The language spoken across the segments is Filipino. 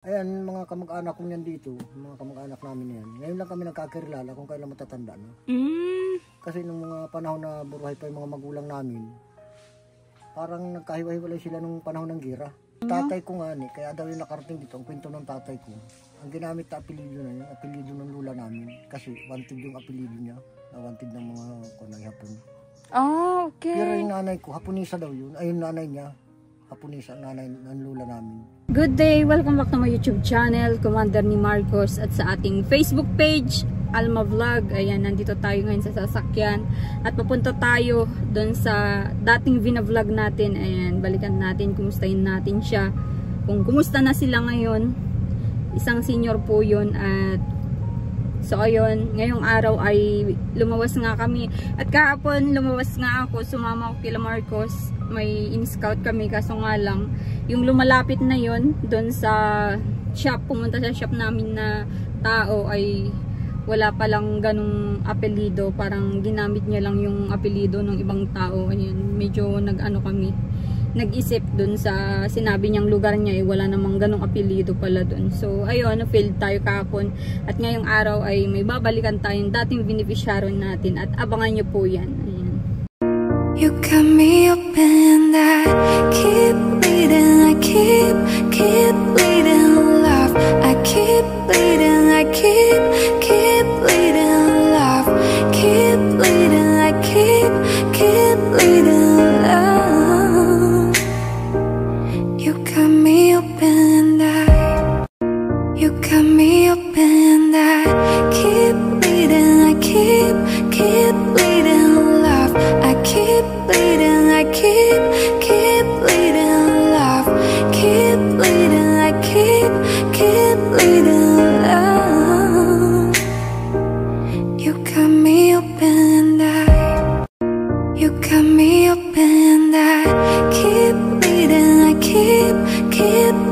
Ayan, mga kamag-anak ko niyan dito, mga kamag-anak namin yan. Ngayon lang kami nagkakilala kung kailan matatanda, no? Kasi nung mga panahon na buruhay pa yung mga magulang namin, parang nagkahiwa-hiwalay sila nung panahon ng gira. Tatay ko nga kaya daw yung nakarating dito, ang kwento ng tatay ko. Ang ginamit na apelido na yun, apelido ng lula namin. Kasi wanted yung apelido niya, na wanted ng mga kunay hapon. Oh, okay. Pero yung nanay ko, Haponisa daw yun. Ay, yung nanay niya, Haponisa, nanay ng lula namin. Good day! Welcome back to my YouTube channel, Commander ni Marcos, at sa ating Facebook page, Alma Vlog. Ayan, nandito tayo ngayon sa sasakyan at papunta tayo doon sa dating vina-vlog natin. Ayan, balikan natin, kumustahin natin siya. Kung kumusta na sila ngayon, isang senior po yun. At so ayun, ngayong araw ay lumawas nga kami. At kahapon lumawas nga ako, sumama ako kila Marcos. May in-scout kami, kaso nga lang yung lumalapit na yon doon sa shop, pumunta sa shop namin na tao ay wala palang ganung apelido, parang ginamit niya lang yung apelido ng ibang tao. Ayun, medyo nag-ano kami, nag-isip dun sa sinabi niyang lugar niya, wala namang ganong apelido pala dun. So ayun, failed tayo kahapon, at ngayong araw ay may babalikan tayong dating beneficiary natin, at abangan niyo po yan. Ayan. You got me open, I keep bleeding, I keep bleeding love, I keep bleeding, I keep bleeding love, keep bleeding, I keep bleeding love. You got me open, you got me open, I keep bleeding, I keep bleeding love, I keep bleeding, I keep bleeding love, keep bleeding, I keep bleeding love. You got me open, you got me open, I keep bleeding, I keep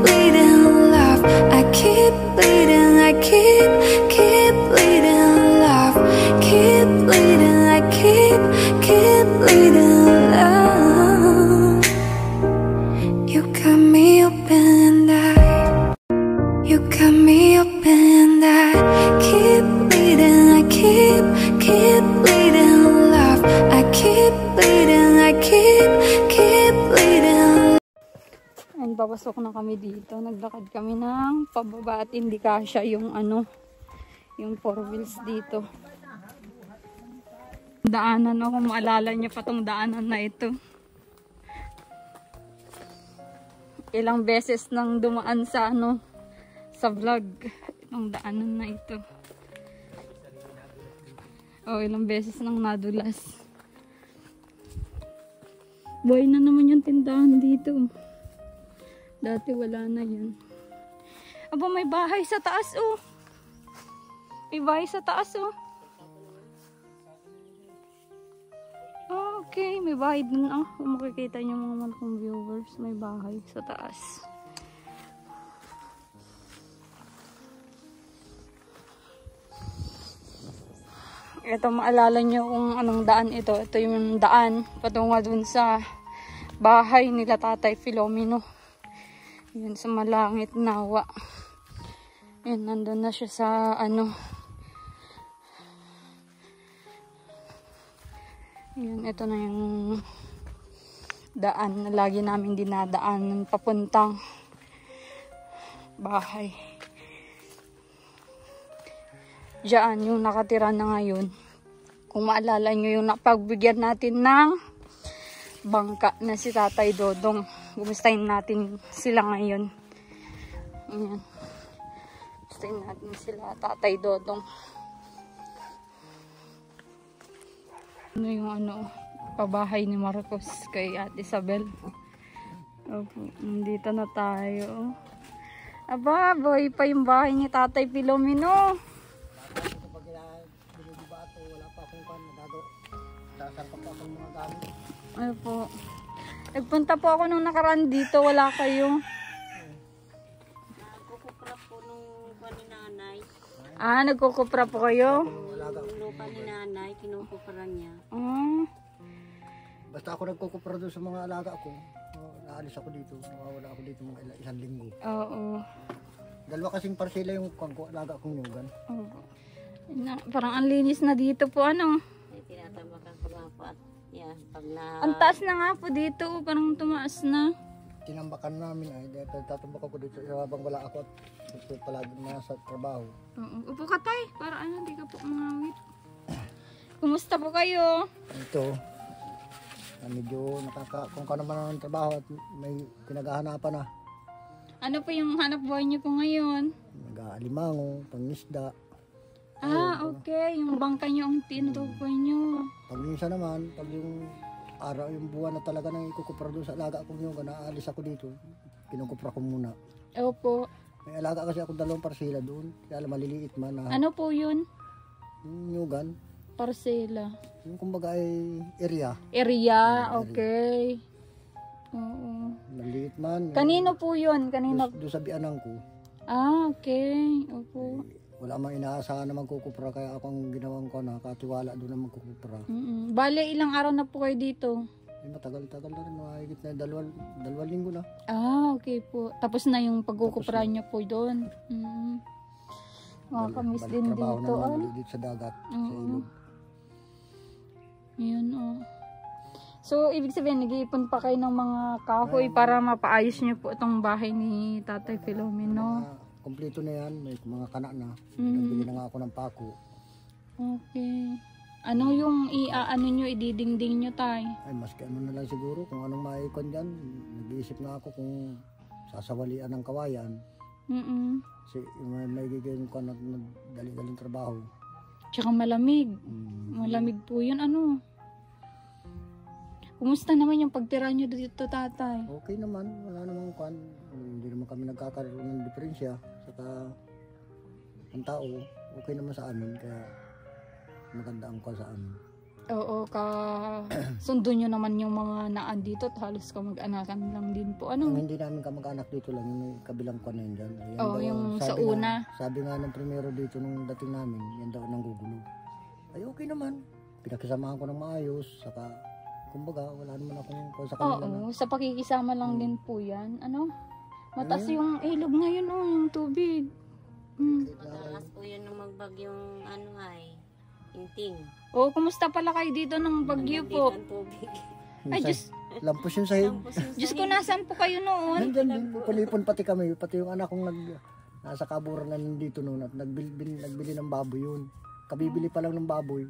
bleeding love, I keep bleeding, I keep bleeding love, keep bleeding, I keep bleeding love. You got me open, you got me open, I keep bleeding, I keep bleeding love, I keep bleeding, I keep bleeding. And papasok na kami dito, naglakad kami ng pababa at hindi kasya yung ano, yung 4 wheels dito. Daanan, kung maalala niyo pa tong daanan na ito. Ilang beses nang dumaan sa ano, sa vlog, itong daanan na ito. Oh, ilang beses nang nadulas. Buhay na naman yung tindahan dito. Dati wala na yan. Aba, may bahay sa taas, oh. May bahay sa taas, oh. Okay, may bahay dun, oh. Kung makikita nyo mga malakong viewers, may bahay sa taas. Ito, maalala nyo kung anong daan ito. Ito yung daan patungo dun sa bahay nila Tatay Filomeno. Yun, sa Malangit, Nawa. Yun, nandun na siya sa ano. Yun, ito na yung daan na lagi namin dinadaan papuntang bahay. Diyan yung nakatira na ngayon. Kung maalala nyo yung napagbigyan natin ng bangka na si Tatay Dodong. Gumustahin natin sila ngayon. Ayan. Gumustahin natin sila, Tatay Dodong. Ano yung ano, pabahay ni Marcos kay Ate Isabel. Opo, nandito na tayo. Aba, boy pa yung bahay ni Tatay Filomeno. Ay po. Nagpunta po ako nung nakaraan dito, wala kayo. Nagkukupra po nung lupa ni nanay. Ah, nagkukupra po kayo? Yung lupa ni nanay, kinukupra niya. Basta ako nagkukupra doon sa mga alaga ko. Naalis ako dito, nawawala ako dito mga 1 linggo. Oo. Dalawa kasing parsela yung laga kong nyugan. Opo. Parang ang linis na dito po, ano. Ay, tinatambakan ko lang po at yan, pag na... Ang taas na nga po dito, parang tumaas na. Tinambakan namin ay dahil tatambak ako dito habang wala ako at gusto palagi nasa trabaho. Oo. Upo ka tay, para ano, di ka po mangawit. Kumusta po kayo? Ito, medyo kung ka naman ang trabaho at may pinaghahanapan na. Ano po yung hanap buhay niyo po ngayon? Nag-aalimango, pangisda. Ah, okay. Yung bangka niyo ang tinutukoy niyo. Pag minsan naman, pag yung araw, yung buwan na talaga nang ikukupra doon sa alaga ko yung naalis ako dito, kinukupra ko muna. Opo. May alaga kasi ako 2 parsela doon, kaya maliliit man. Ano po yun? Yung nyugan, Parcela. yung kumbaga ay area, Area, okay. Oo. maliliit man. Kanino po yun? Kanino? Doon sa bianang ko, Ah, okay. Opo. wala mang inaasahan na magkukupra, kaya ako ang ginawang ko na katiwala doon na magkukupra. Bale, ilang araw na po kayo dito? Ay, matagal-tagal na rin, mahigit na 2 linggo na. Ah, okay po. Tapos na yung pagkukupra niyo po doon. Makakamiss Balik din trabaho dito. na Ah. naman dito sa dagat, sa ilog. Yun, oh. So, ibig sabihin, nag-iipon pa kayo ng mga kahoy para mapaayos niyo po itong bahay ni Tatay Filomeno. Kompleto na yan, may mga kana na. Nagbili na nga ako ng pako. Okay. Ano yung ano nyo, ididingding nyo, tay? Ay, maski ano na lang siguro, kung anong maikon dyan. Nag-iisip na ako kung sasawalian ng kawayan. Kasi may gigawin ko na dali-daling trabaho. Tsaka malamig. Malamig po yun, ano. Kumusta naman yung pagtira nyo dito, tatay? Okay naman, wala namang kwan. Hindi naman kami nagkakaroon ng diferensya. Saka ang tao, okay naman sa amin. Kaya maganda ang kwan sa amin. Oo, sundo nyo naman yung mga naan dito at halos kamag-anakan lang din po. Ano? Ang hindi namin kamag-anak dito lang, yung may kabilang kwan na yun dyan. Yan Oo, daw, yung sa sabi una. Sabi nga ng primero dito nung dating namin, yan daw nang gugulo. Ay okay naman. Pinakisamahan ko ng maayos. Saka, kumbaga, wala naman akong kwan sa kanila na. Oo, sa pakikisama lang din po yan. Ano? Mataas yung ilog ngayon, oh, yung tubig. Madalas po yun ng magbagyong ano ay, inting. Oh, kumusta pala kayo dito ng Bagyo po? Ang tubig. Ay, Diyos, Lampos yung sahig. Diyos ko, nasaan po kayo noon? Nandyan din, palipon pati kami. Pati yung anak kong nasa kaburan na nandito noon at nagbili ng baboy yun. Kabibili pa lang ng baboy.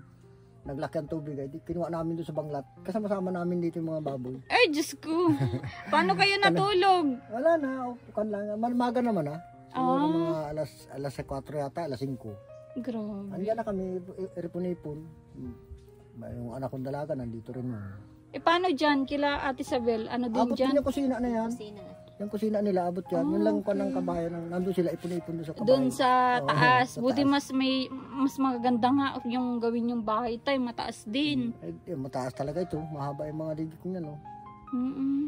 Naglaki ang tubig. Ay, kinuha namin doon sa banglat. Kasama-sama namin dito yung mga baboy. Ay, Diyos ko. Paano kayo natulog? Wala na. Upukan lang. Maga naman ha. Siguro mga alas 4 yata, alas 5. Grabe. Andiyan na kami, ipon-ipon. Yung anak kong dalaga, nandito rin mo. Paano dyan? Kila Ate Isabel? Ano din Abot dyan? din yung kusina na yan. Sina. Yung kusina nila, abot yan. Yun lang ko ng kabayan. Nandun sila, ipon-ipon doon sa kabayan. Doon sa taas. sa Buti taas. mas magaganda nga yung gawin yung bahay tayo. Mataas din. Mataas talaga ito. Mahaba yung mga haligi ko yan. Oh.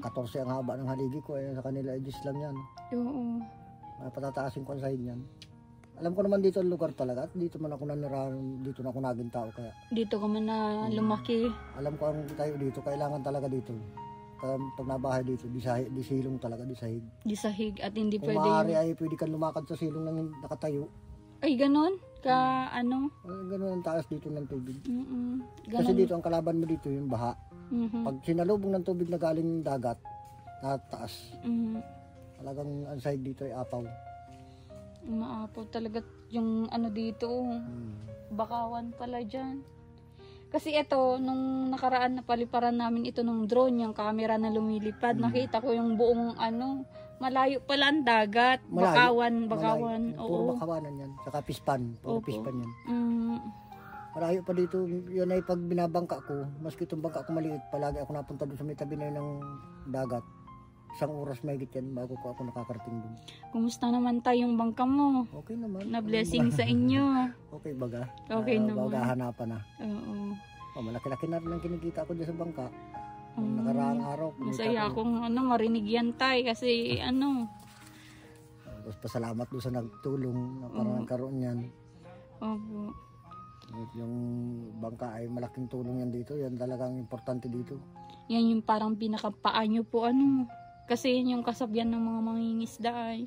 14 ang haba ng haligi ko. Sa kanila, 10 lang yan. Oo. Patataasin ko ang sahig yan. Alam ko naman dito ang lugar talaga. At dito man ako nanirahan. Dito na ako naging tao. Kaya Dito ka man na lumaki. alam ko ang tayo dito. Kailangan talaga dito. Kaya pag nabahay dito, di silong talaga, di sahig. Di sahig at hindi Kung pwede. maaari ay pwede kang lumakad sa silong nang nakatayo. Ay, ganon? Ano? Ganun ang taas dito ng tubig. Kasi Ganon. dito ang kalaban mo dito yung baha. Pag sinalubong ng tubig na galing dagat, na taas. Talagang ang sahig dito ay apaw. Maapaw talaga yung ano dito. Bakawan pala dyan. Kasi ito, nung nakaraan na paliparan namin ito ng drone, yung camera na lumilipad, nakita ko yung buong malayo pala ang dagat. Malayo. Bakawan. Puro Oo. bakawanan yan. Saka pispan. Puro Opo. pispan yan. Mm, Malayo pa dito. Yun ay pag binabangka ko, maski itong bangka ko maliit, palagi ako napunta doon sa may tabi na yun ng dagat. 1 oras mahigit yan bago ko ako nakakarating doon. kumusta naman tayong bangka mo? Okay naman. Na blessing sa inyo. Okay baga. Okay naman. Baga hanapan na. Oo. Malaki-laki na rin ang kinikita ko dyan sa bangka. Nung nakaraang araw. Masaya akong marinig yan tay kasi Tapos pasalamat doon sa nagtulong na parang nagkaroon yan. Opo. At yung bangka ay malaking tulong yan dito. Yan talagang importante dito. Yan yung parang pinakapaa nyo po Kasi yun yung kasabihan ng mga mangingisda ay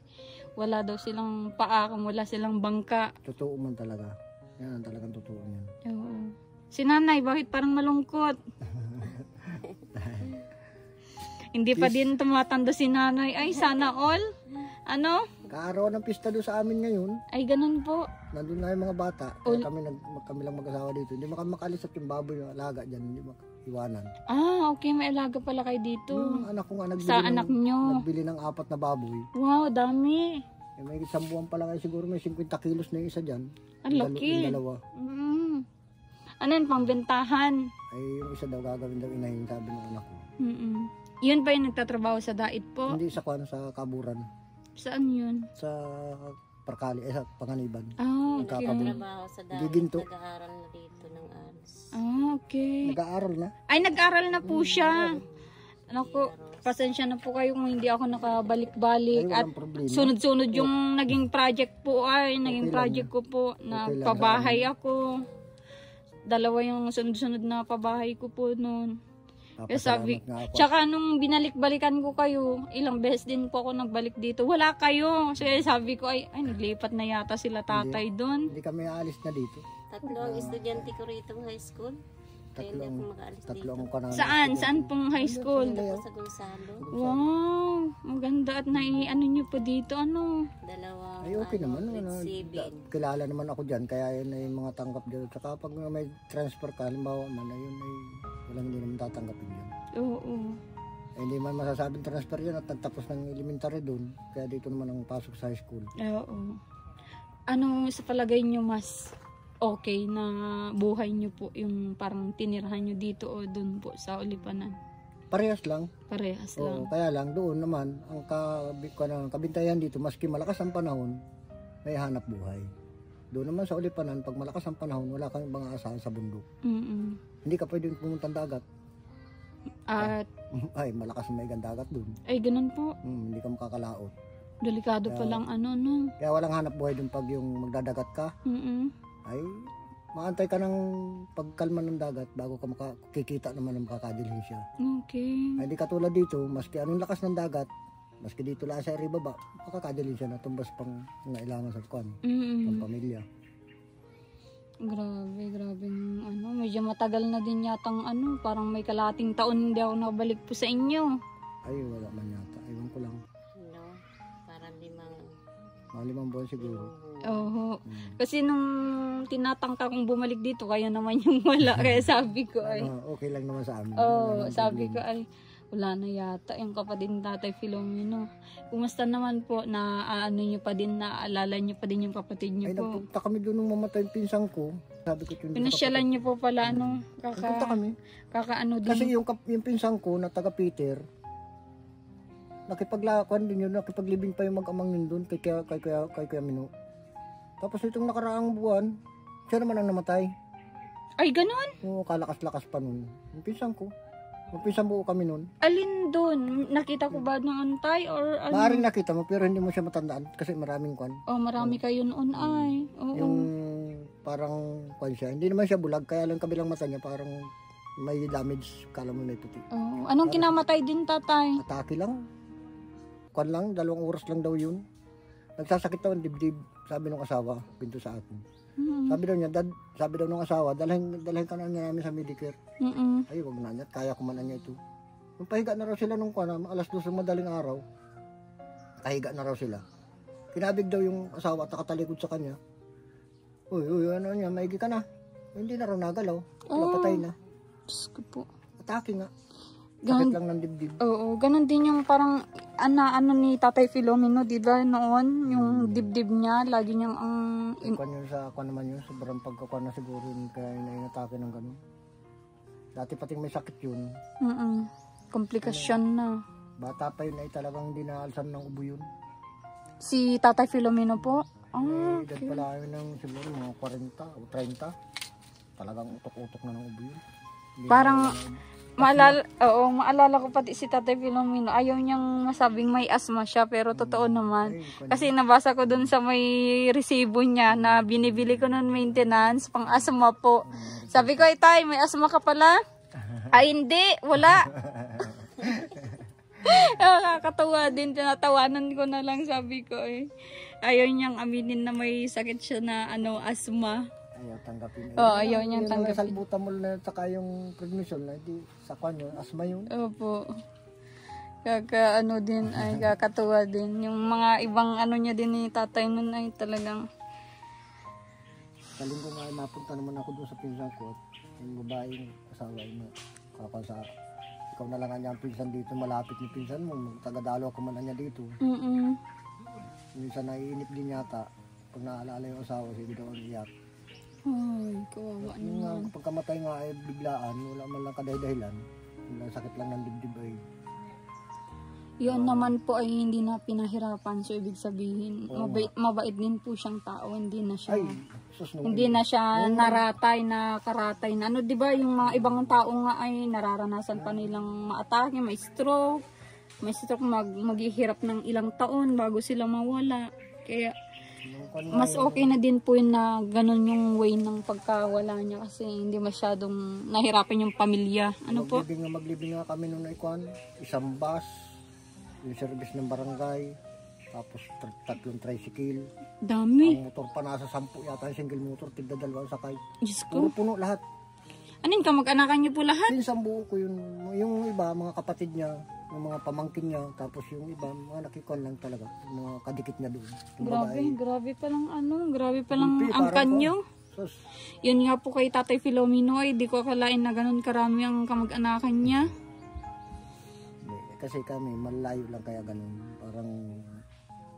wala daw silang paa kung wala silang bangka. Totoo man talaga. Yan ang talagang totoo yan. Oo. Si nanay, bakit parang malungkot? Hindi pa din tumatanda si nanay. Ay, sana all. Ano? Kaaraw ng pista doon sa amin ngayon. Ay, ganun po. Nandun na yung mga bata. Kaya kami lang mag-asawa dito. Hindi makalis at yung baboy yung alaga dyan. Hindi maiwanan. Ah, okay. May alaga pala kayo dito. Yung anak ko nga Sa anak nyo. nagbili ng 4 na baboy. Wow, dami. May isang buwan pa lang ay siguro may 50 kilos na yung isa dyan. Ang laki. Yung dalawa. Ano yun, pangbentahan? Ay yung isa daw gagawin daw inahin, sabi ng anak ko. Yun ba yung nagtatrabaho sa dait po? Hindi sa sa Kaburan. Saan yun? Sa Parkali, sa Panganiban. Ah, okay. Trabaho sa dahil. Giginto. Nag-aaral na dito ng anos. Ah, okay. Nag-aaral na. Ay, nag-aral na po siya. Naku, pasensya na po kayo kung hindi ako nakabalik-balik. Ay, At walang problema. sunod-sunod yung naging project po ay, naging project ko po na Okay lang, pabahay ako. Dalawa yung sunod-sunod na pabahay ko po noon. Kaya sabi, Papasalamat nga ako. tsaka nung binalik-balikan ko kayo, ilang beses din po ako nagbalik dito. Wala kayo. So sabi ko, ay naglipat na yata sila tatay doon. Hindi kami aalis na dito. 3 ang estudyante ko rito high school. Kaya hindi ako makaalis dito. Tatlong ko na. Saan? Saan pong high school? Ako sa Gonzalo. Wow, maganda at ano nyo po dito, ano? Dalawang Ay okay naman. grade 7. Kilala naman ako dyan. Kaya yun ay mga tanggap dyan. Tsaka pag may transfer ka, halimbawa man, ayun ay walang hindi naman tatanggapin yun. Oo. Ay, hindi man masasabing transfer yun at nagtapos ng elementary doon. Kaya dito naman ang pasok sa high school. Oo. Ano sa palagay nyo mas okay na buhay nyo po yung parang tinirahan nyo dito o doon po sa Ulipanan? Parehas lang. Parehas lang. Oo, kaya lang doon naman ang kabintayan dito maski malakas ang panahon may hanap buhay. Doon naman sa Ulipanan pag malakas ang panahon wala kang ibang aasahan sa bundok. Hindi ka pwedeng pumunta ng dagat. At Ay malakas may dagat doon. ay ganun po. Hindi ka makakalaot. Delikado pa lang ano no. Kaya walang hanap buhay doon pag yung magdadagat ka ay maantay ka ng pagkalma ng dagat bago ka makikita naman ng makakadilhin siya. Okay. Ay di katulad dito maski anong lakas ng dagat maski dito lang sa baba makakadilhin siya na tumbas pang nailangan sa kwan ng pamilya. Grabe ng ano, medyo matagal na din yatang ano, parang may kalating taon hindi ako nakabalik po sa inyo. Ay wala man yata, ewan ko lang. No, parang 5 buwan siguro. Oo. Kasi nung tinatangka kong bumalik dito, kaya naman yung wala. Kaya sabi ko ay, Okay lang naman sa amin. sabi ko ay, wala na yata yung kapatid ni Tatay Filomeno. Kumusta naman po na ano nyo pa din, naaalala nyo pa din yung kapatid nyo Ay po? nagpunta kami doon nung mamatay yung pinsan ko. Sabi ko yung Pinasyalan nyo po pala, ano, nagpunta kami. kakaano din. Kasi yung pinsan ko na taga Peter, nakipaglakuan din yun, nakipaglibing pa yung mag-amang yun doon kay Kuya Mino. Tapos itong nakaraang buwan, siya naman ang namatay. Ay, ganun? Oo, kalakas-lakas pa nun. Yung pinsan ko. Magpisang buo kami nun. Alin doon? Nakita ko ba ng antay or ano? Maaaring nakita mo pero hindi mo siya matandaan kasi maraming kwan. Oh, marami kayo noon ay. Oo. Yung parang kwan siya. Hindi naman siya bulag kaya lang kabilang mata niya parang may damage. Kala mo may puti. Oh, anong kinamatay din tatay? Atake lang. Kwan lang, 2 oras lang daw yun. Nagsasakit daw ang dibdib. Sabi ng asawa, pinto sa akin. Sabi daw niya, sabi daw ng asawa, dalhin ka na niya namin sa Medicare. Ay, wag na niya, kaya ko man na niya ito. Nung pahiga na raw sila nung kwan, alas 2 ng madaling araw, pahiga na raw sila. Kinabig daw yung asawa at nakatalikod sa kanya. Uy, ano niya, maigi ka na. Hindi na raw nagalaw. Napatay na. Diyos ko po. Atake nga. Sakit lang ng dibdib. Oo, ganun din yung parang ano ni Tatay Filomeno, di ba noon, yung dibdib niya, lagi niyang ang... Kwan yun sa kwan naman yun, sobrang pagkakwan na siguro yun, kaya inainatake ng ganun. Dati pating may sakit yun. Komplikasyon na. Bata pa yun ay talagang hindi naalsan ng ubo yun. Si Tatay Filomeno po? Edad pala yun ng siguro mga 40 o 30. Talagang utok-utok na ng ubo yun. Hindi Parang... maalala ko pati si Tatay Filomeno, ayaw niyang masabing may asma siya, pero totoo naman. Kasi nabasa ko dun sa may resibo niya na binibili ko nun maintenance, pang asma po. Sabi ko, ay tay, may asma ka pala? Ay hindi, wala. Nakakatawa din, tinatawanan ko na lang, sabi ko eh. Ayaw niyang aminin na may sakit siya na asthma. Ayaw tanggapin. Ayaw niyang Yung tanggapin. salbutamol na saka yung prednisone na di sa kanya, asma yun. Opo. Kakatuwa din. Yung mga ibang niya din ni tatay nun ay talagang... Kaling ko nga ay mapunta naman ako doon sa pinsan ko at yung babaeng asawa na kapasa. Ikaw na lang ang pinsan dito, malapit yung pinsan mo, taga-dalo ako man niya dito. Minsan naiinip din yata, pag naalala yung asawa, sige daw ang iyak. Ay, kawawa Yung naman. pagkamatay nga ay biglaan, wala man lang kadahilan, wala sakit lang ng dibdib ay. Yun naman po ay hindi na pinahirapan, so ibig sabihin, mabait din po siyang tao, hindi na siya... Ay, sus, Hindi na siya naratay na karatay na. Di ba yung mga ibang tao nga ay nararanasan pa nilang maatake, may stroke, maghihirap ng ilang taon bago sila mawala. Kaya mas okay na din po yun na ganun yung way ng pagkawala niya kasi hindi masyadong nahirapan yung pamilya. Maglibing nga kami nung naikuan, isang bus, yung service ng barangay, tapos 3 tricycle. Dami. Ang motor pa nasa 10 yata, yung single motor, tigda 2 sakay. Diyos ko. Puno lahat. Anin ka, mag-anakan niyo po lahat? Pinsang buo ko yun. Yung iba, mga kapatid niya, yung mga pamangkin niya, tapos yung iba, mga nakikon lang talaga, yung mga kadikit niya doon. Grabe palang angkan niyo. Sus, Yun nga po kay Tatay Filomeno ay di ko akalain na ganun karami ang kamag-anakan niya. kasi kami, malayo lang kaya ganun. Parang,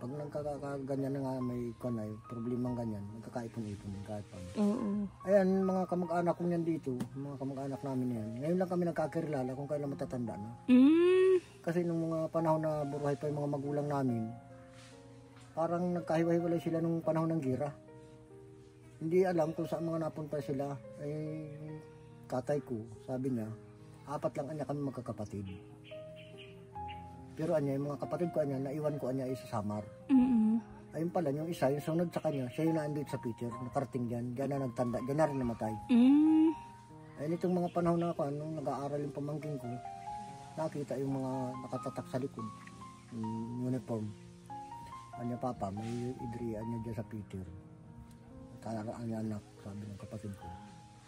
pag nagkakaganyan na nga may kanay, problemang ganyan, nagkakaipon-ipon din kahit pa. Oo. Ayan, mga kamag-anak ko niyan dito, mga kamag-anak namin yan. Ngayon lang kami nagkakilala kung kailan matatanda na. Kasi nung mga panahon na buruhay pa yung mga magulang namin, parang nagkahiwa-hiwalay sila nung panahon ng gira. Hindi alam kung saan mga napunta sila. Ay, tatay ko, sabi niya, 4 lang anya kami magkakapatid. Pero anya, yung mga kapatid ko anya, naiwan ko anya ay sa Samar. Ayun pala, yung isa, yung sunod sa kanya, siya yung naandit sa picture, nakarating dyan, dyan na nagtanda, dyan na rin namatay. Ayun itong mga panahon na ako, nung nag-aaral yung pamangking ko, nakita yung mga nakatatak sa likod, yung uniform. Anya papa, may idriya niya dyan sa picture. Taraan niya anak, sabi ng kapatid ko.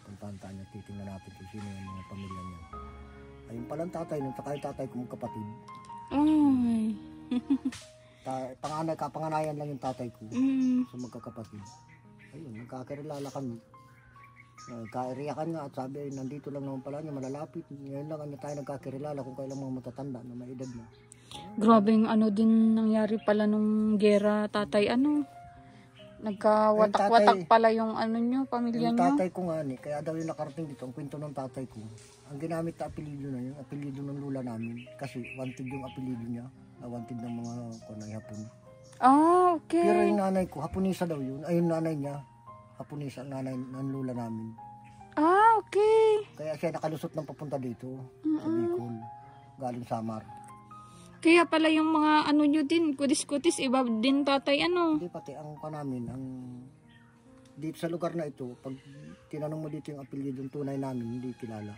Puntahan niya, titingnan natin kung sino yung mga pamilya niya. Ayun palang tatay, nung saka yung tatay kong kapatid. Ay. Panganayan lang yung tatay ko sa magkakapatid. Ayun, nagkakilala kami. Nagkairiyakan nga at sabi ay nandito lang naman pala niya, malalapit. Ngayon lang tayo nagkakilala kung kailan mga matatanda na may edad na. Grabe yung din nangyari pala nung gera, tatay, nagkawatak-watak pala yung nyo, pamilya yung nyo. tatay ko nga kaya daw yung nakarating dito, ang kwento ng tatay ko, ang ginamit na apelido na yun, apelido ng lula namin, kasi wanted yung apelido niya, wanted ng mga kunay hapon. Okay. Pero yung nanay ko, hapunisa daw yun, ay yung nanay niya, hapunisa ang nanay ng lula namin. Okay. Kaya siya nakalusot ng papunta dito, sa Bicol, galing Samar. Kaya pala yung mga nyo din, kutis-kutis, iba din tatay, Hindi pati ang namin, ang dito sa lugar na ito, pag tinanong mo dito yung apelyido ng tunay namin, hindi kilala.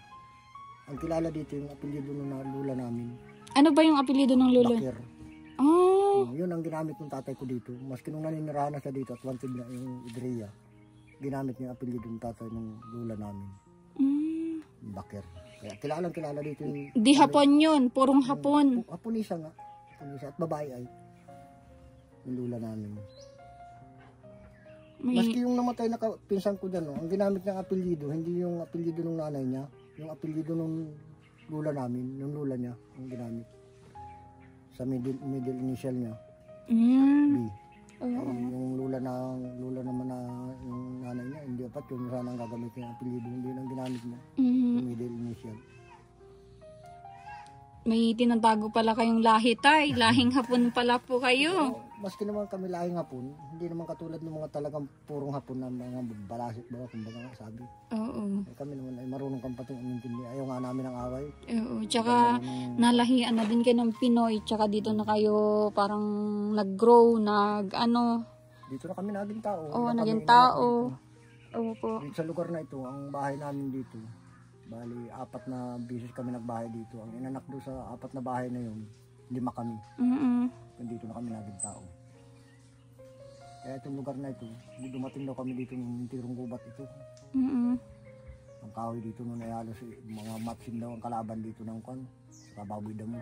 Ang kilala dito yung apelyido ng lula namin. Ano ba yung apelyido ng lula? Bakir. Yun ang ginamit ng tatay ko dito. Maski nung naninirahan na siya dito at wanted na yung idriya, ginamit niya yung apelyido ng tatay ng lula namin. Bakir. Kaya kilala dito yung... Di hapon yun, purong hapon. Hapunisa nga. Hapunisa. At babae ay. Yung lula namin. Maski yung namatay na pinsan ko dyan, ang ginamit niyang apelyido, hindi yung apelyido ng nanay niya, yung apelyido ng lula namin, yung lula niya, ang ginamit. Sa middle initial niya. B. Yung lula naman na yung nanay niya, hindi dapat yung sana ang gagamit yung apelyido, hindi yung ginamit niya. Yung middle initial. May tinatago pala kayong lahi, tay. Lahing hapon pala po kayo. Maski naman kami lahing hapon, hindi naman katulad ng mga talagang purong hapon na mga balasit ba, kumbaga nga sabi. Oo. Kami naman ay marunong kang pating umintindi. Ayaw nga namin ang away. Oo. Tsaka nalahian na din kayo ng Pinoy. Tsaka dito na kayo parang nag-grow, Dito na kami naging tao. Oo, naging tao. Oo po. Dito sa lugar na ito, ang bahay namin dito, bali 4 na bisis kami nagbahay dito. Ang inanak doon sa 4 na bahay na yun, lima kami. Dito na kami naging tao. Kaya itong lugar na ito, dumating daw kami dito ng tirong gubat ito. Ang kahoy dito nun ay halos mga matsin daw ang kalaban dito ng kwan. Sa baboy damo.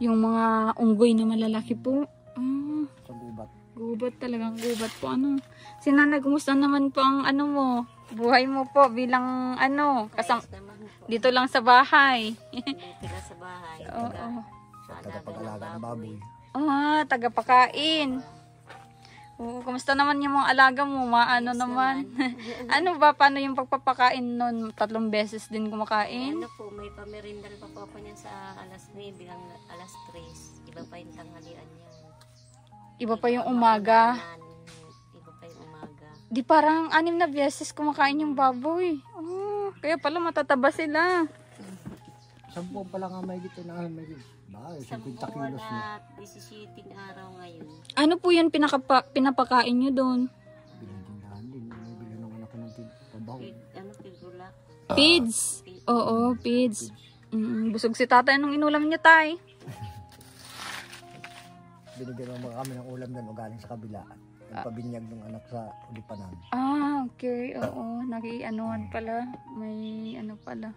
Yung mga unggoy na malalaki po. Sa gubat. Gubat talagang gubat po. Ano? Si Nanay, kumusta naman po ang ano mo? Buhay mo po bilang ano? Dito lang sa bahay. Dito lang sa bahay. Oo. Sa tagapag-alaga ng baboy. Tagapakain. Oo, kumusta naman yung mga alaga mo? Maano naman? Ano ba? Paano yung pagpapakain nun? 3 beses din kumakain? Ano po, may pamerindal pa po ako niyan sa alas 9 bilang alas 3. Iba pa yung tanghalian niya. Iba pa yung umaga. Iba pa yung umaga. Di parang 6 na beses kumakain yung baboy. Oh, kaya pala matataba sila. 10 pa lang nga may dito na may dito. Ba, 50 kilos na. 17 araw ngayon. Ano po yan pinapakain nyo doon? Binindahan din. Bili ng anak ko ng pabaho. Ano, pigulak? Pids. Oo, pids. Busog si tatay nung inulam niya, tay. Binigyan naman kami ng ulam doon o galing sa kabila. Nagpabinyag ng anak sa ulipanan. Okay. Oo, naki-anuhan pala. May ano pala.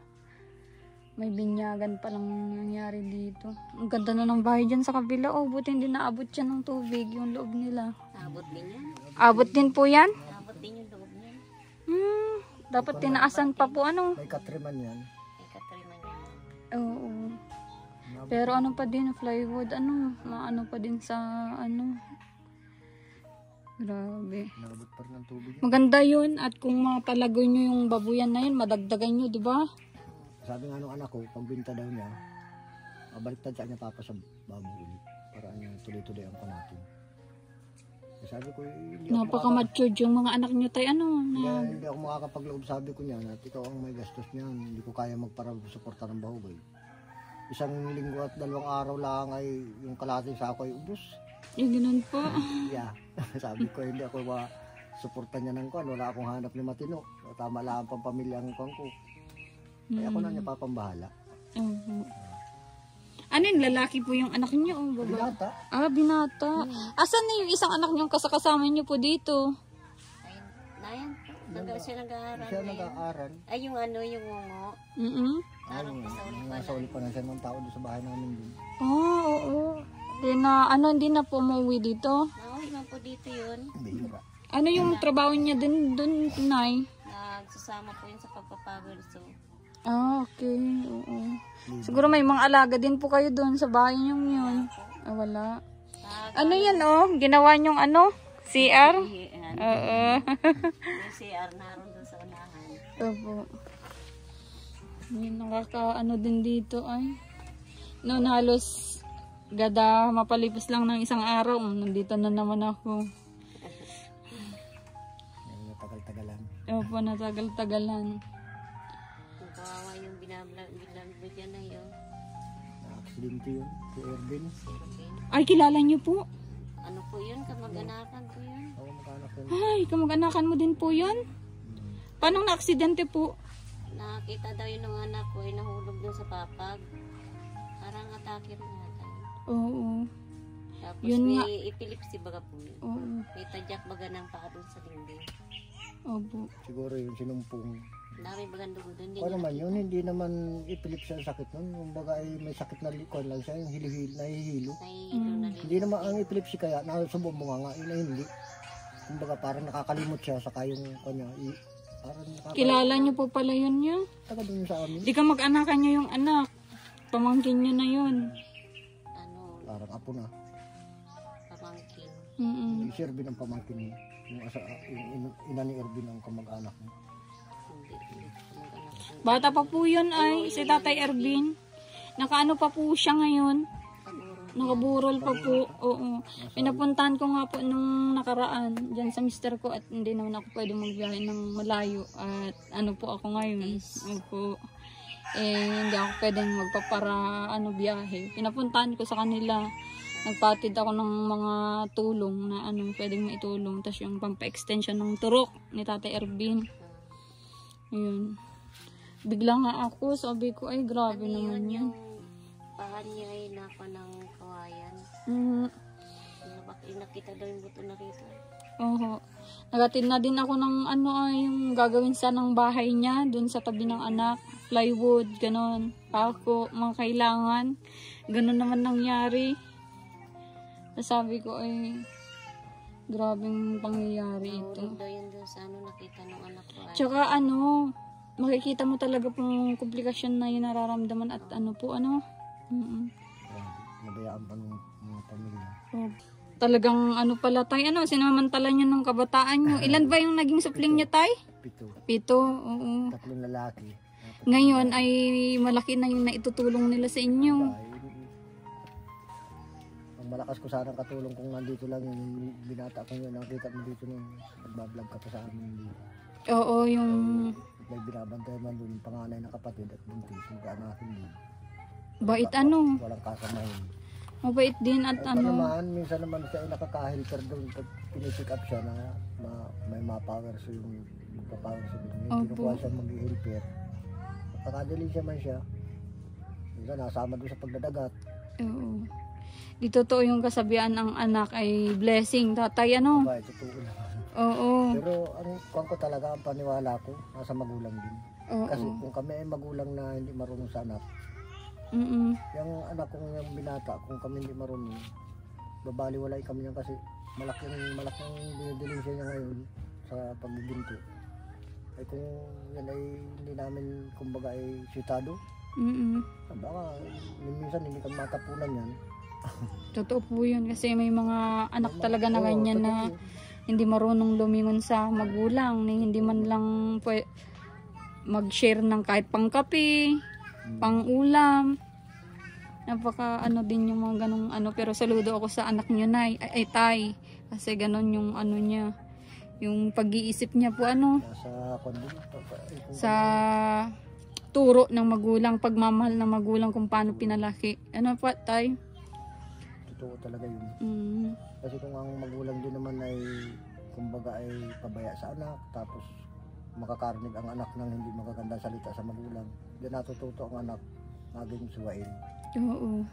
May binyagan palang nangyari dito. Ang ganda na ng bahay dyan sa kabila. Oh, buti hindi naabot yan ng tubig yung loob nila. Abot din yan. Abot din po yan? Abot din yung loob niya. Dapat tinaasan pa po ano. May katriman yan. May katriman yan. Oo. Pero ano pa din, plywood, ano, maano pa din sa ano. Grabe. Naabot pa rin ng tubig yan. Maganda yun at kung matalagoy nyo yung babuyan na yun, madagdagan nyo, di ba? Sabi nga nung anak ko, pagbinta daw niya, baliktad sa kanya papa sa baboy ulit. Para niya tuloy-tuloy ang natin. Sabi ko, hindi Napaka-matured yung mga anak nyo tayo, ano. hindi ako makakapagloob, sabi ko niya, at ikaw ang may gastos niyan. Hindi ko kaya magpara-suporta ng bahugay. 1 linggo at 2 araw lang ay yung kalating sako ay ubos. Yung ganun po. Yeah. Sabi ko, hindi ako suporta niya ng kwan. Wala akong hanap ni Matino. Tama lang ang pampamilya ng kwan ko. Kaya ako na niya papambahala. Ano yung lalaki po yung anak niyo? O babae? Binata. Binata. Asan na yung isang anak niyo kasama niyo po dito? Nayan po. Siya nag-aaral. Siya nag-aaral. Ay, yung ano, yung ungo. Nasa ulipanan siya ng tao doon sa bahay namin din. Oo. Hindi na po umuwi dito? Nauwi man po dito yun. Bihira. Ano yung trabaho niya doon, Nay? Nagsasama po yun sa pagpapagod. So, okay. Oo. Siguro may mga alaga din po kayo doon sa bahay niyo yun. Wala. Ano yan, ginawa niyong ano? CR? Oo. yung CR naroon doon sa unahan. Opo. Yung nakaka-ano din dito ay. Noon halos gada mapalipas lang ng 1 araw. Nandito na naman ako. Natagal-tagalan. Opo, natagal-tagalan. Kung kawawa yung binablog dyan na yun. Na-aksidente yun. Si Ervin. Ay, kilala niyo po? Ano po yun? Kamag-anakan ko yun. Ako magkaanak yun. Ay, kamag-anakan mo din po yun? Paano na-aksidente po? Nakita daw yun ng anak ko ay nahulog doon sa papag. Parang atake rin natin. Oo. Tapos Yun may epilepsy baga po yun. Oo. May tadyak baga ng paa doon sa dingding. Opo. Siguro yun sinumpong. Dami bagang dugo doon. O naman yun, hindi naman epilepsy ang sakit nun. Kumbaga ay may sakit na likod lang siya, yung nahihilo. Nahihilo na rin. Hindi naman ang epilepsy kaya, nasubong mo nga, yun ay hindi. Kumbaga parang nakakalimot siya, saka yung kanya, parang Kilala niyo po pala yun niya? taga dun sa amin. Di ka mag-anakan niyo yung anak. Pamangkin niyo na yun. Ano, Parang apo na. pamangkin. Si Ervin ang pamangkin niya. Yung ina ni Ervin ang kamag-anak niya. Hindi kamag-anak ko. Bata pa po yun ay si Tatay Ervin. Nakaano pa po siya ngayon. Nakaburol pa po. Oo. Pinapuntahan ko nga po nung nakaraan dyan sa mister ko at hindi naman ako pwede magbiyahe ng malayo. At ano po ako ngayon. Opo. Hindi ako pwedeng biyahe. Pinapuntahan ko sa kanila. Nagpatid ako ng mga tulong na pwedeng maitulong. Tapos yung pampa-extension ng turok ni Tatay Ervin. Ayun. Bigla nga ako, sabi ko, ay grabe naman yan. pahan niya ay napa ng kawayan. Nakita daw yung buto na rito. Oo. Nagatin na din ako ng yung gagawin sanang bahay niya dun sa tabi ng anak. Plywood, ganon. Pako, mga kailangan. Ganon naman nangyari. Sabi ko ay grabeng pangyayari ito. Nahulog daw yan doon sa nakita ng anak ko. Tsaka makikita mo talaga pong komplikasyon na yung nararamdaman at Nabayaan pa ng mga pamilya. Oh. Talagang pala tay, sinamantala niyo nung kabataan niyo. Ilan ba yung naging supling niyo tay? 7. 7, oo. 3 lalaki. Ngayon ay malaki na yung naitutulong nila sa inyo. Ang malakas ko sana katulong kung nandito lang yung binata ko yun. Nakita mo dito nung nagbablog ka pa sa amin dito. Oo, yung... May binabantay man doon yung panganay na kapatid at buntis. Mag-anakin din. Bait Walang kasamahin. Mabait din at naman, minsan naman siya ay nakaka-helper doon pag pinipick up siya na may ma-power so yung magpa-power sa doon. Yung kinukuha siya mag-helper. Nakakadali siya man siya. Minsan nasama doon sa pagdadagat. Oo. Di totoo yung kasabihan ng anak ay blessing. Tatay, Aba, totoo naman. Oo. Pero kung ko talaga, ang paniwala ko, nasa magulang din. Kasi kung kami ay magulang na hindi marunong sa anak, yung anak kong yung binata, kung kami hindi marunong, babaliwalay kami yan kasi malaking dinidilensya niya ngayon sa pagbibinto. Ay kung yan ay hindi namin kumbaga ay sitado, baka minsan hindi kami matapunan yan. Totoo po yun kasi may mga anak talaga na ganyan na hindi marunong lumingon sa magulang, na hindi man lang mag-share ng kahit pangkape, pang-ulam. Napaka din yung mga ganong pero saludo ako sa anak niyo na ay tay kasi ganon yung niya, yung pag-iisip niya po sa turo ng magulang, pagmamahal ng magulang kung paano pinalaki. Pa tay? Totoo talaga yun. Kasi kung ang magulang din naman ay kumbaga ay pabaya sa anak, tapos makakarinig ang anak ng hindi magagandang salita sa magulang, diyan natututo ang anak maging suwain. Oo.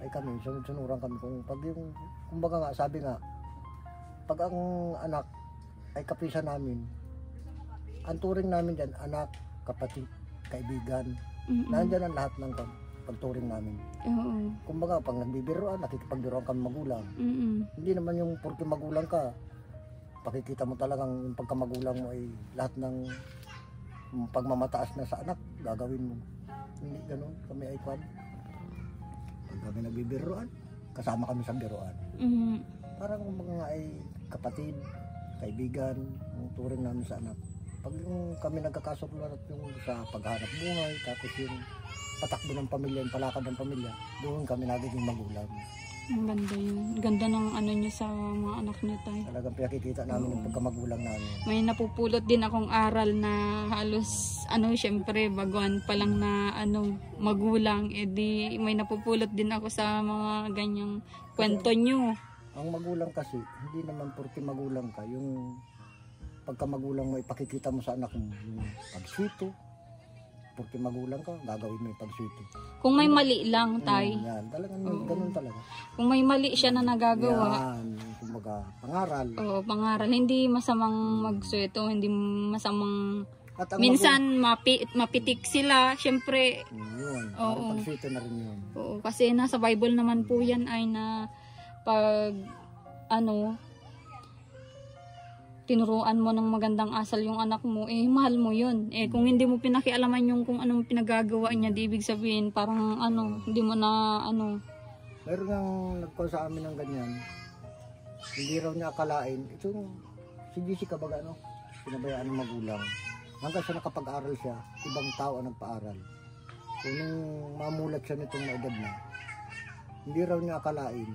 Ay kami, sunod-sunuran kami kung pag yung, kumbaga nga, sabi nga, pag ang anak ay kapisa namin, ang turing namin dyan, anak, kapatid, kaibigan, nandyan ang lahat ng pagturing namin. Oo. Kumbaga, pag nagbibiroan, nakikipagbiroan kami magulang. Hindi naman yung porque magulang ka, pakikita mo talagang yung pagkamagulang mo ay lahat ng pagmamataas na sa anak, gagawin mo. Hindi ganun, kami ay kwan. Pag kami nagbibiroan, kasama kami sa biroan. Parang mga ay kapatid, kaibigan, ang turing namin sa anak. Pag yung kami nagkakasuklan at yung sa paghanap buhay, tapos yung patakbo ng pamilya, yung palakad ng pamilya, doon kami nagiging magulang. Ang ganda yun. Ganda ng niyo sa mga anak niyo tayo. Talagang pinakikita namin yung pagkamagulang namin. May napupulot din akong aral na halos, syempre, baguan pa lang na, magulang. Di may napupulot din ako sa mga ganyang kwento niyo. Ang magulang kasi, hindi naman porque magulang ka, yung pagkamagulang mo, ipakikita mo sa anak mo, yung pagswito. Porque magulang ka, gagawin mo yung pagswito. Kung may mali lang, tay. Yan, talagang ganun talaga. Kung may mali siya na nagagawa. Yan, kumbaga, pangaral. Oo, pangaral. Hindi masamang magswito, hindi masamang... At ang minsan, mapitik sila. Siyempre, yun, parang pagswito na rin yun. Oo, kasi nasa Bible naman po yan ay na pag, tinuruan mo ng magandang asal yung anak mo, mahal mo yun. Kung hindi mo pinakialaman yung kung anong pinagagawa niya, di ibig sabihin, parang hindi mo na, Meron nang nagcall sa amin ng ganyan, hindi raw niya akalain, itong si Jessica baga, pinabayaan ng magulang. Hanggang sa nakapag-aral siya, ibang tao ang nagpa-aral. So, nung mamulat siya nitong maedad na, hindi raw niya akalain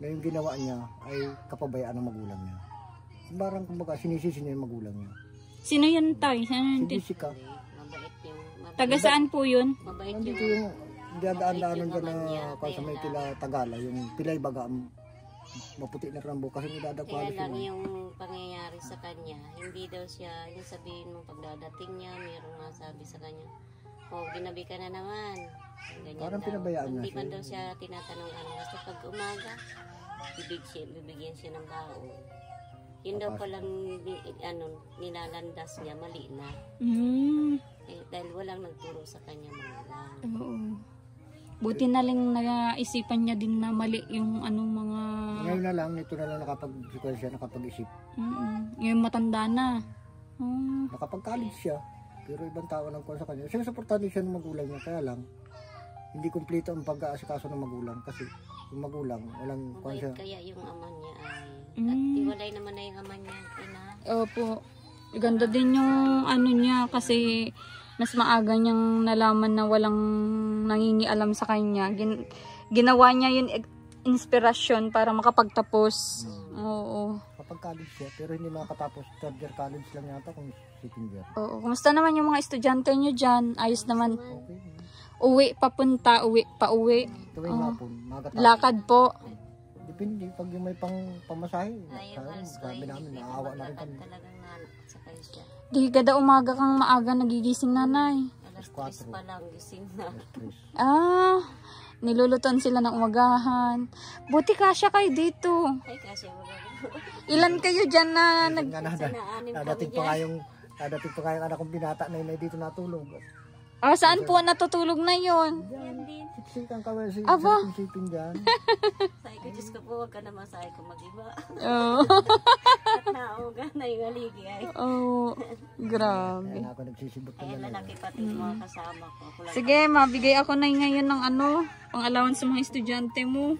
na yung ginawa niya ay kapabayaan ng magulang niya. Parang kumbaga sinisisi niya yung magulang niya. Sino yun tay? Si Jessica. Mabait yung... Taga saan po yun? Mabait Nandito yung dadaan-daanan dyan na sa may pila Tagala, yung pilay baga, maputi na rambo kasi nidadagwalo Kaya siya. lang yung pangyayari sa kanya, hindi daw siya, yung sabihin mo pagdadating niya, mayroong nga sabi sa kanya, ginabi ka na naman. Ganyan Parang daw. pinabayaan na Hindi siya. man daw siya tinatanong ano. Basta pag umaga, bibigyan siya ng baon. Yun daw palang nilalandas niya, mali na. Dahil walang nagturo sa kanya magulang. Oo. Buti na lang naisipan niya din na mali yung anong mga... Ngayon na lang, ito na lang siya nakapag-isip. Ngayon matanda na. Nakapag-college siya. Pero ibang tao lang ko sa kanya. Sinusuportahan din siya ng magulang niya. Kaya lang, hindi kumpleto ang pag-aasikaso ng magulang. Kasi yung magulang, walang kung Mabait siya. kaya yung ama niya ay. At tiwalay naman na yung ama niya. Ina. Opo. Ganda din yung ano niya kasi mas maaga niyang nalaman na walang nangingialam sa kanya. Ginawa niya yung inspirasyon para makapagtapos. Oo. Kapag-college siya, pero hindi makatapos. Third year college lang yata kung second year. Oo. Kumusta naman yung mga estudyante niyo dyan? Ayos naman. Okay. Uwi, papunta, pauwi. Tuwing hapon, magatapos. Lakad po. Depende, pag yung may pamasahe. Ay, Sayang, alas ko sabi ay namin, hindi naawa na rin maglakad kami. talagang sakay siya. Di kada umaga kang maaga nagigising nanay. Alas 3 pa lang gising na. Stress. Nilulutuan sila ng umagahan. Buti kasya kayo dito. Ay kasi Ilan kayo dyan na Minsan nga naanim kami dadating pa nga yung anak kong binata na yun ay dito natulog. saan po natutulog na yon? Yan din. Siksikan ka ba Aba. sipin dyan? Sabi ko, Diyos ko po, huwag ka naman sabi ko mag-iba. Oo. At nauga na yung aligi ay. Oh, grabe. Kaya ako nagsisibot Ay, na lang. lalaki pati yung mga kasama ko. Ako lang Sige, mabigay ako na ngayon ng pang allowance sa mga estudyante mo.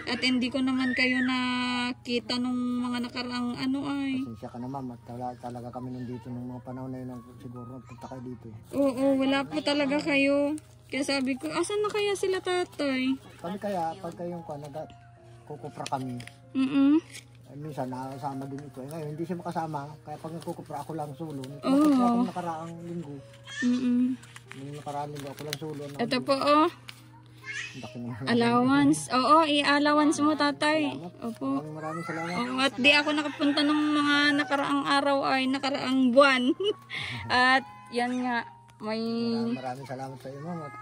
At hindi ko naman kayo nakita nung mga nakaraang ay. Pasensya ka naman, at talaga kami nandito nung mga panahon na yun, siguro punta kayo dito. Oo, wala po talaga kayo. Kaya sabi ko, asan na kaya sila tatay? Kami kaya, pag kayong kukupra kami, minsan nakasama din ito. Ngayon, hindi siya makasama, kaya pag nagkukupra ako lang solo. Nakukupra akong nakaraang linggo. Nung nakaraang linggo ako lang solo. Ito po, Allowance. allowance. Oo, i-allowance mo tatay. Opo. Maraming salamat. Oo, at di ako nakapunta ng mga nakaraang araw ay nakaraang buwan. At yan nga, may... Maraming salamat sa iyo, ma'am. At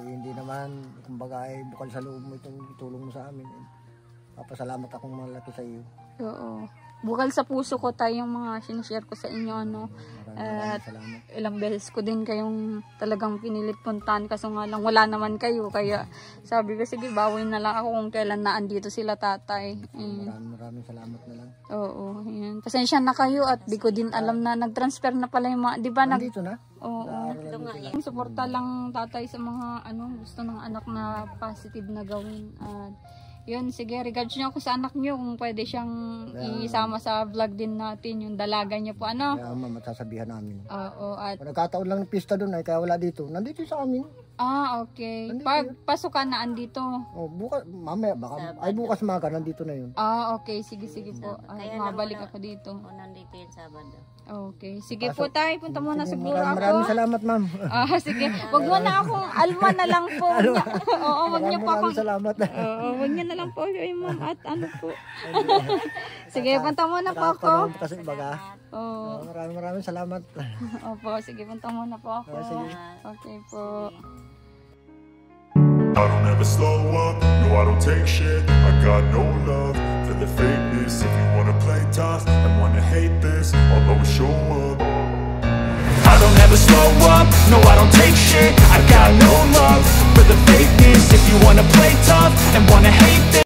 hindi naman, kumbaga ay bukal sa loob mo itong tulong mo sa amin. Papasalamat akong malaki sa iyo. Oo. Bukal sa puso ko tayo yung mga sinishare ko sa inyo. Maraming salamat. Ilang beses ko din kayong talagang pinilit puntahan kaso nga lang wala naman kayo. Kaya sabi ko, sige, bawin na lang ako kung kailan naandito sila tatay. Maraming salamat na lang. Oo, yan. Pasensya na kayo at di ko din alam na nag-transfer na pala yung mga, di ba? Nandito na? Oo. Suporta lang tatay sa mga gusto ng anak na positive na gawin. At yun, sige, regards nyo ako sa anak nyo kung pwede siyang isama sa vlog din natin, yung dalaga nyo po, Kaya matasabihan namin. Oo, at... Nagkataon lang ng pista doon ay kaya wala dito. Nandito sa amin. Okay. Pag pasukan na andito. Bukas, mamaya, bukas maga, nandito na yun. Okay, sige po. Mabalik ako dito. O nandito yung Sabado. Okay, sige po tayo, punta muna siguro ako. Maraming salamat, ma'am. Sige, wag mo na akong alma na lang po. Oo, wag niyo po akong... Maraming salamat. Oo, wag niyo na lang po yung ma'am at po. Sige, punta muna po ako. Kasi baga. Maraming salamat. Opo, sige, punta muna po ako. Okay po. I don't ever slow up, no I don't take shit. I got no love for the fakeness. If you wanna play tough and wanna hate this, I'll always show up. I don't ever slow up, no I don't take shit. I got no love for the fakeness. If you wanna play tough and wanna hate this